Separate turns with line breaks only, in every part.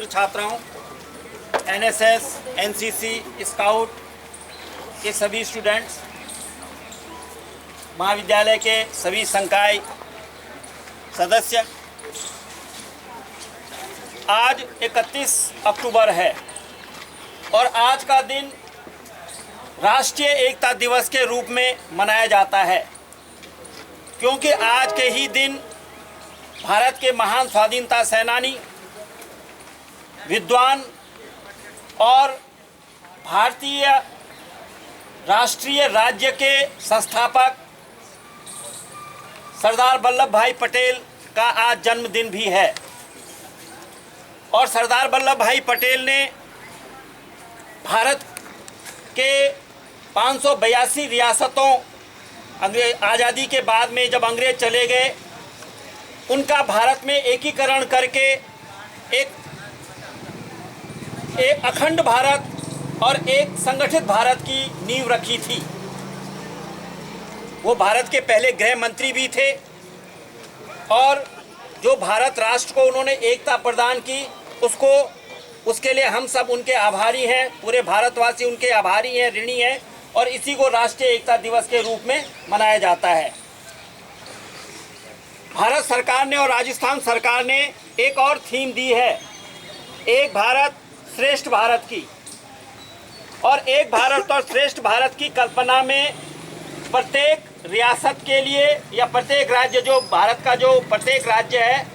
छात्राओं, NSS, NCC, scout के सभी स्टूडेंट्स, महाविद्यालय के सभी संकाय सदस्य, आज 31 अक्टूबर है और आज का दिन राष्ट्रीय एकता दिवस के रूप में मनाया जाता है, क्योंकि आज के ही दिन भारत के महान स्वाधीनता सेनानी, विद्वान और भारतीय राष्ट्रीय राज्य के संस्थापक सरदार वल्लभ भाई पटेल का आज जन्मदिन भी है। और सरदार वल्लभ भाई पटेल ने भारत के 582 रियासतों आज़ादी के बाद में जब अंग्रेज चले गए, उनका भारत में एकीकरण करके एक अखंड भारत और एक संगठित भारत की नींव रखी थी। वो भारत के पहले गृह मंत्री भी थे और जो भारत राष्ट्र को उन्होंने एकता प्रदान की, उसके लिए हम सब उनके आभारी हैं। पूरे भारतवासी उनके आभारी हैं, ऋणी हैं, और इसी को राष्ट्रीय एकता दिवस के रूप में मनाया जाता है। भारत सरकार ने और राजस्थान सरकार ने एक और थीम दी है, एक भारत श्रेष्ठ भारत की। और एक भारत और श्रेष्ठ भारत की कल्पना में प्रत्येक रियासत के लिए या प्रत्येक राज्य, जो भारत का जो प्रत्येक राज्य है,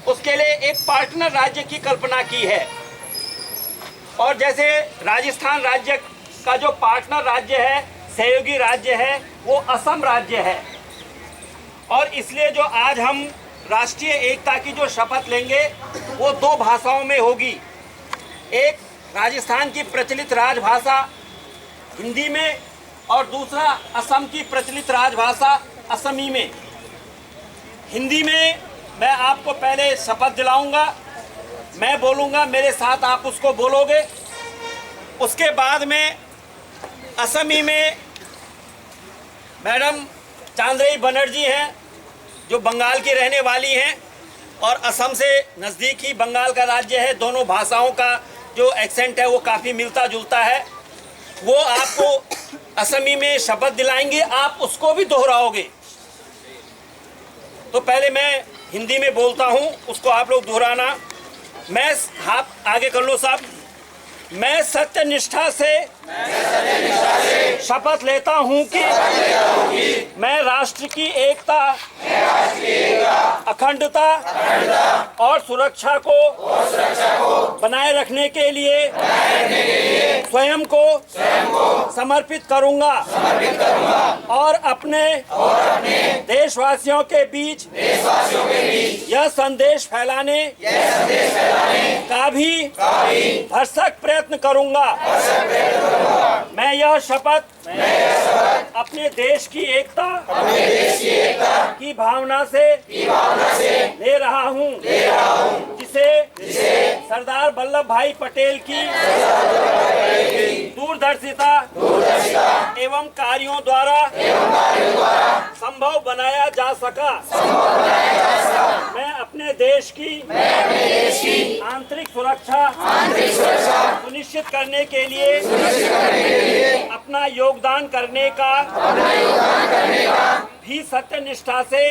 उसके लिए एक पार्टनर राज्य की कल्पना की है। और जैसे राजस्थान राज्य का जो पार्टनर राज्य है, सहयोगी राज्य है, वो असम राज्य है। और इसलिए जो आज हम राष्ट्रीय एकता की जो शपथ लेंगे वो 2 भाषाओं में होगी। एक राजस्थान की प्रचलित राजभाषा हिंदी में और दूसरा असम की प्रचलित राजभाषा असमी में। हिंदी में मैं आपको पहले शपथ दिलाऊंगा, मैं बोलूँगा, मेरे साथ आप उसको बोलोगे। उसके बाद में असमी में मैडम चांद्रई बनर्जी हैं, जो बंगाल की रहने वाली हैं और असम से नज़दीक ही बंगाल का राज्य है। दोनों भाषाओं का जो एक्सेंट है वो काफ़ी मिलता जुलता है। वो आपको असमी में शपथ दिलाएंगे, आप उसको भी दोहराओगे। तो पहले मैं हिंदी में बोलता हूँ, उसको आप लोग दोहराना। मैं, हाथ आगे कर लो साहब। मैं सत्यनिष्ठा से शपथ लेता हूँ कि मैं राष्ट्र की एकता, अखंडता और सुरक्षा को बनाए रखने के लिए स्वयं को समर्पित करूँगा और अपने देशवासियों के बीच यह संदेश फैलाने का भी भरसक प्रयत्न करूँगा। मैं यह शपथ अपने देश की एकता की भावना से ले रहा हूँ, जिसे सरदार वल्लभ भाई पटेल की दूरदर्शिता एवं कार्यों द्वारा संभव बनाया जा सका। मैं अपने देश की आंतरिक सुरक्षा सुनिश्चित करने के लिए अपना योगदान करने का भी सत्यनिष्ठा से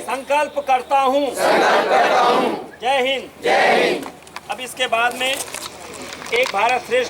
संकल्प करता हूँ। जय हिंद। अब इसके बाद में एक भारत श्रेष्ठ